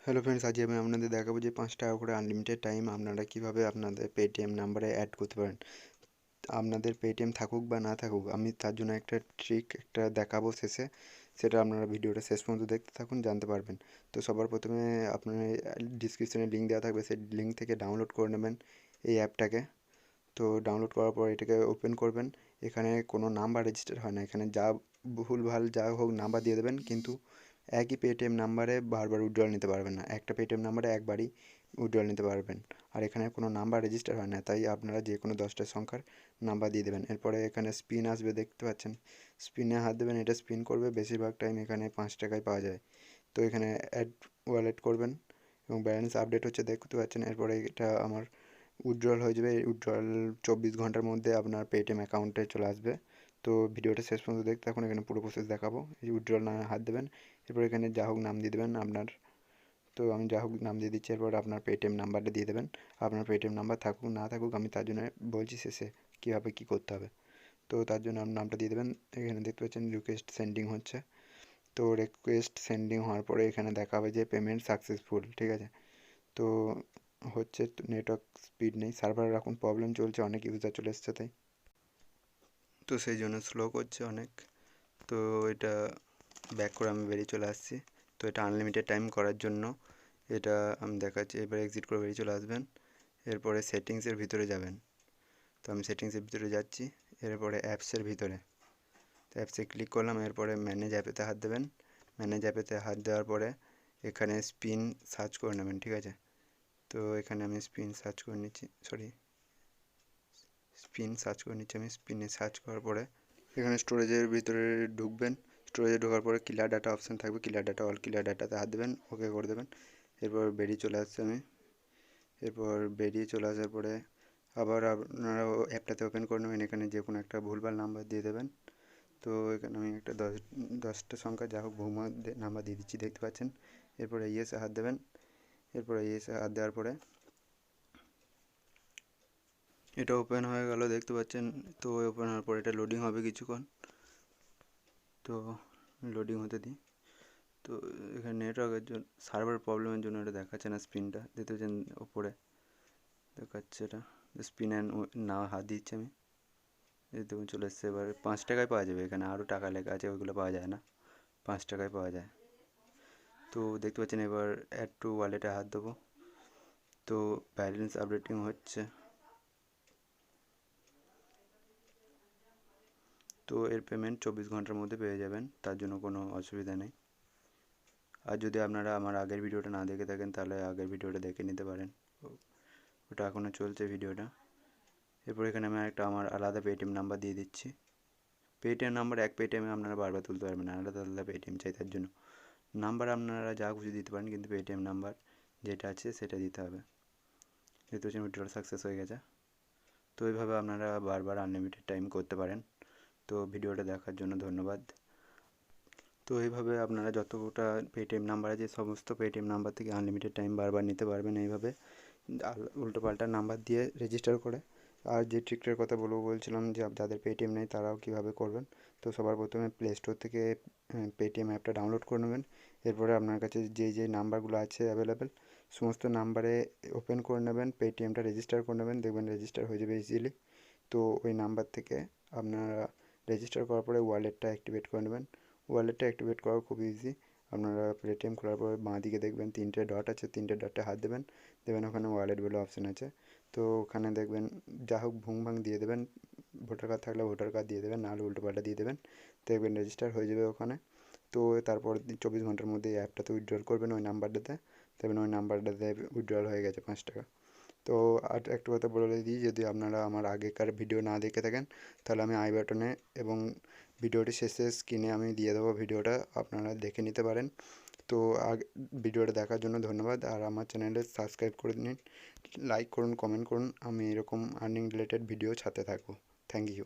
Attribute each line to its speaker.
Speaker 1: Hello friends, আজ আমি আপনাদের দেখাবো যে 5 টাকা করে আনলিমিটেড টাইম আপনারা কীভাবে আপনাদের পেটিএম নাম্বারে অ্যাড করতে পারেন। আপনাদের পেটিএম থাকুক বা না থাকুক, আমি তার জন্য একটা ট্রিক দেখাবো শেষে। সেটা আপনারা ভিডিওটা শেষ পর্যন্ত দেখতে থাকুন, জানতে পারবেন। তো সবার প্রথমে আপনার ডিসক্রিপশনে লিঙ্ক দেওয়া থাকবে, সেই লিঙ্ক থেকে ডাউনলোড করে নেবেন এই অ্যাপটাকে। তো ডাউনলোড করার পর এটাকে ওপেন করবেন। এখানে কোনো নাম্বার রেজিস্টার হয় না, এখানে যা ভুলভাল যা হোক নাম্বার দিয়ে দেবেন, কিন্তু একই পেটিএম নাম্বারে বারবার উইথড্রল নিতে পারবেন না। একটা পেটিএম নাম্বারে একবারই উইথড্রল নিতে পারবেন। আর এখানে কোনো নাম্বার রেজিস্টার হয় না, তাই আপনারা যে কোনো 10টা সংখ্যার নাম্বার দিয়ে দেবেন। এরপরে এখানে স্পিন আসবে, দেখতে পাচ্ছেন, স্পিনে হাত দেবেন, এটা স্পিন করবে। বেশিরভাগ টাইম এখানে 5 টাকায় পাওয়া যায়। তো এখানে অ্যাড ওয়ালেট করবেন এবং ব্যালেন্স আপডেট হচ্ছে, দেখতে পাচ্ছেন। এরপরে এটা আমার উইথড্রল হয়ে যাবে। উইথড্রল 24 ঘন্টার মধ্যে আপনার পেটিএম অ্যাকাউন্টে চলে আসবে। তো ভিডিওটা শেষ পর্যন্ত দেখতে থাকুন, এখানে পুরো প্রসেস দেখাবো। এই উইথড্রল নামে হাত দেবেন, এরপর এখানে যা হোক নাম দিয়ে দেবেন আপনার। তো আমি যা হোক নাম দিয়ে দিচ্ছি। এরপর আপনার পেটিএম নাম্বারটা দিয়ে দেবেন। আপনার পেটিএম নাম্বার থাকুক না থাকুক, আমি তার জন্য বলছি শেষে কীভাবে কী করতে হবে। তো তার জন্য আপনার নামটা দিয়ে দেবেন। এখানে দেখতে পাচ্ছেন রিকোয়েস্ট সেন্ডিং হচ্ছে। তো রিকোয়েস্ট সেন্ডিং হওয়ার পরে এখানে দেখা হবে যে পেমেন্ট সাকসেসফুল, ঠিক আছে। তো হচ্ছে, নেটওয়ার্ক স্পিড নেই, সার্ভারের এখন প্রবলেম চলছে, অনেক ইউজার চলে এসছে তাই। তো সেই জন্য স্লো করছে অনেক। তো এটা ব্যাক করে আমি বেরিয়ে চলে আসছি। তো এটা আনলিমিটেড টাইম করার জন্য এটা আমি দেখাচ্ছি। এবার এক্সিট করে বেরিয়ে চলে আসবেন। এরপরে সেটিংসের ভিতরে যাবেন। তো আমি সেটিংসের ভিতরে যাচ্ছি। এরপরে অ্যাপসের ভিতরে, তো অ্যাপসে ক্লিক করলাম। এরপরে ম্যানেজ অ্যাপেতে হাত দেবেন। ম্যানেজ অ্যাপেতে হাত দেওয়ার পরে এখানে স্পিন সার্চ করে নেবেন, ঠিক আছে। তো এখানে আমি স্পিন সার্চ করে নিচ্ছি, আমি স্পিনে সার্চ করার পরে এখানে স্টোরেজের ভিতরে ঢুকবেন। স্টোরেজে ঢোকার পরে ক্লিয়ার ডাটা অপশান থাকবে, ক্লিয়ার ডাটা অল ক্লিয়ার ডাটাতে হাত দেবেন, ওকে করে দেবেন। এরপর বেরিয়ে চলে আসছে আমি। এরপর বেরিয়ে চলে আসার পরে আবার আপনারা অ্যাপটাতে ওপেন করে নেবেন। এখানে যে কোনো একটা ভুলভাল নাম্বার দিয়ে দেবেন। তো এখানে আমি একটা 10টা সংখ্যা যা হোক ভুলভাল নাম্বার দিয়ে দিচ্ছি, দেখতে পাচ্ছেন। এরপরে ইয়েসে হাত দেবেন। এরপরে ইয়েসে হাত দেওয়ার পরে এটা ওপেন হয়ে গেল, দেখতে পাচ্ছেন। তো ওপেন হওয়ার পর এটা লোডিং হবে কিছুক্ষণ। তো লোডিং হতে দিই। তো এখানে নেটওয়ার্কের জন্য, সার্ভার প্রবলেমের জন্য এটা দেখাচ্ছে না স্পিনটা, দেখতে পাচ্ছেন ওপরে দেখাচ্ছে এটা স্পিন অ্যান্ড না হাত দিচ্ছি আমি। এই দেখুন চলে এসছে। এবার 5 টাকায় পাওয়া যাবে, এখানে আরও টাকা লেখা আছে, ওইগুলো পাওয়া যায় না, 5 টাকায় পাওয়া যায়। তো দেখতে পাচ্ছেন এবার অ্যাড টু ওয়ালেটে হাত দেবো। তো ব্যালেন্স আপডেটিং হচ্ছে। তো এর পেমেন্ট 24 ঘন্টার মধ্যে পেয়ে যাবেন, তার জন্য কোনো অসুবিধা নেই। আর যদি আপনারা আমার আগের ভিডিওটা না দেখে থাকেন, তাহলে আগের ভিডিওটা দেখে নিতে পারেন, ওটা এখনও চলছে ভিডিওটা। এরপর এখানে আমি আমার আলাদা পেটিএম নাম্বার দিয়ে দিচ্ছি। পেটিএম নাম্বার এক পেটিএমে আপনারা বারবার তুলতে পারবেন না, আলাদা আলাদা পেটিএম চাই, তার জন্য নাম্বার আপনারা যা খুশি দিতে পারেন, কিন্তু পেটিএম নাম্বার যেটা আছে সেটা দিতে হবে। যেহেতু উইথড্রল সাকসেস হয়ে গেছে। তো এইভাবে আপনারা বারবার আনলিমিটেড টাইম করতে পারেন। তো ভিডিওটা দেখার জন্য ধন্যবাদ। তো এইভাবে আপনারা যতটা পেটিএম নাম্বার আছে, সমস্ত পেটিএম নাম্বার থেকে আনলিমিটেড টাইম বারবার নিতে পারবেন এইভাবে, উল্টোপাল্টা নাম্বার দিয়ে রেজিস্টার করে। আর যে ট্রিকটার কথা বলছিলাম, যে যাদের পেটিএম নেই তারাও কীভাবে করবেন। তো সবার প্রথমে প্লে স্টোর থেকে পেটিএম অ্যাপটা ডাউনলোড করে নেবেন। এরপরে আপনার কাছে যে নাম্বারগুলো আছে অ্যাভেলেবেল, সমস্ত নাম্বারে ওপেন করে নেবেন, পেটিএমটা রেজিস্টার করে নেবেন, দেখবেন রেজিস্টার হয়ে যাবে ইজিলি। তো ওই নাম্বার থেকে আপনারা রেজিস্টার করার পরে ওয়ালেটটা অ্যাক্টিভেট করে নেবেন। ওয়ালেটটা অ্যাক্টিভেট করা খুব ইজি। আপনারা পেটিএম খোলার পরে বাঁ দিকে দেখবেন 3টে ডট আছে, 3টে ডটে হাত দেবেন। ওখানে ওয়ালেট বলে অপশান আছে। তো ওখানে দেখবেন যা হোক ভুং দিয়ে দেবেন, ভোটার কার্ড থাকলে ভোটার কার্ড দিয়ে দেবেন, নাহলে উল্টোপাল্টা দিয়ে দেবেন, দেখবেন রেজিস্টার হয়ে যাবে ওখানে। তো তারপর 24 ঘন্টার মধ্যে এই অ্যাপটাতে উইথড্রল করবেন ওই নাম্বারটাতে, দেখবেন ওই নাম্বারটাতে উইথড্রল হয়ে গেছে 5 টাকা। তো আর একটা কথা বলে দিই, যদি আপনারা আমার আগেকার ভিডিও না দেখে থাকেন, তাহলে আমি আই বাটনে এবং ভিডিওটি শেষে স্ক্রিনে আমি দিয়ে দেবো, ভিডিওটা আপনারা দেখে নিতে পারেন। তো ভিডিওটা দেখার জন্য ধন্যবাদ। আর আমার চ্যানেলে সাবস্ক্রাইব করে নিন, লাইক করুন, কমেন্ট করুন, আমি এরকম আর্নিং রিলেটেড ভিডিও ছাড়তে থাকবো। Thank you.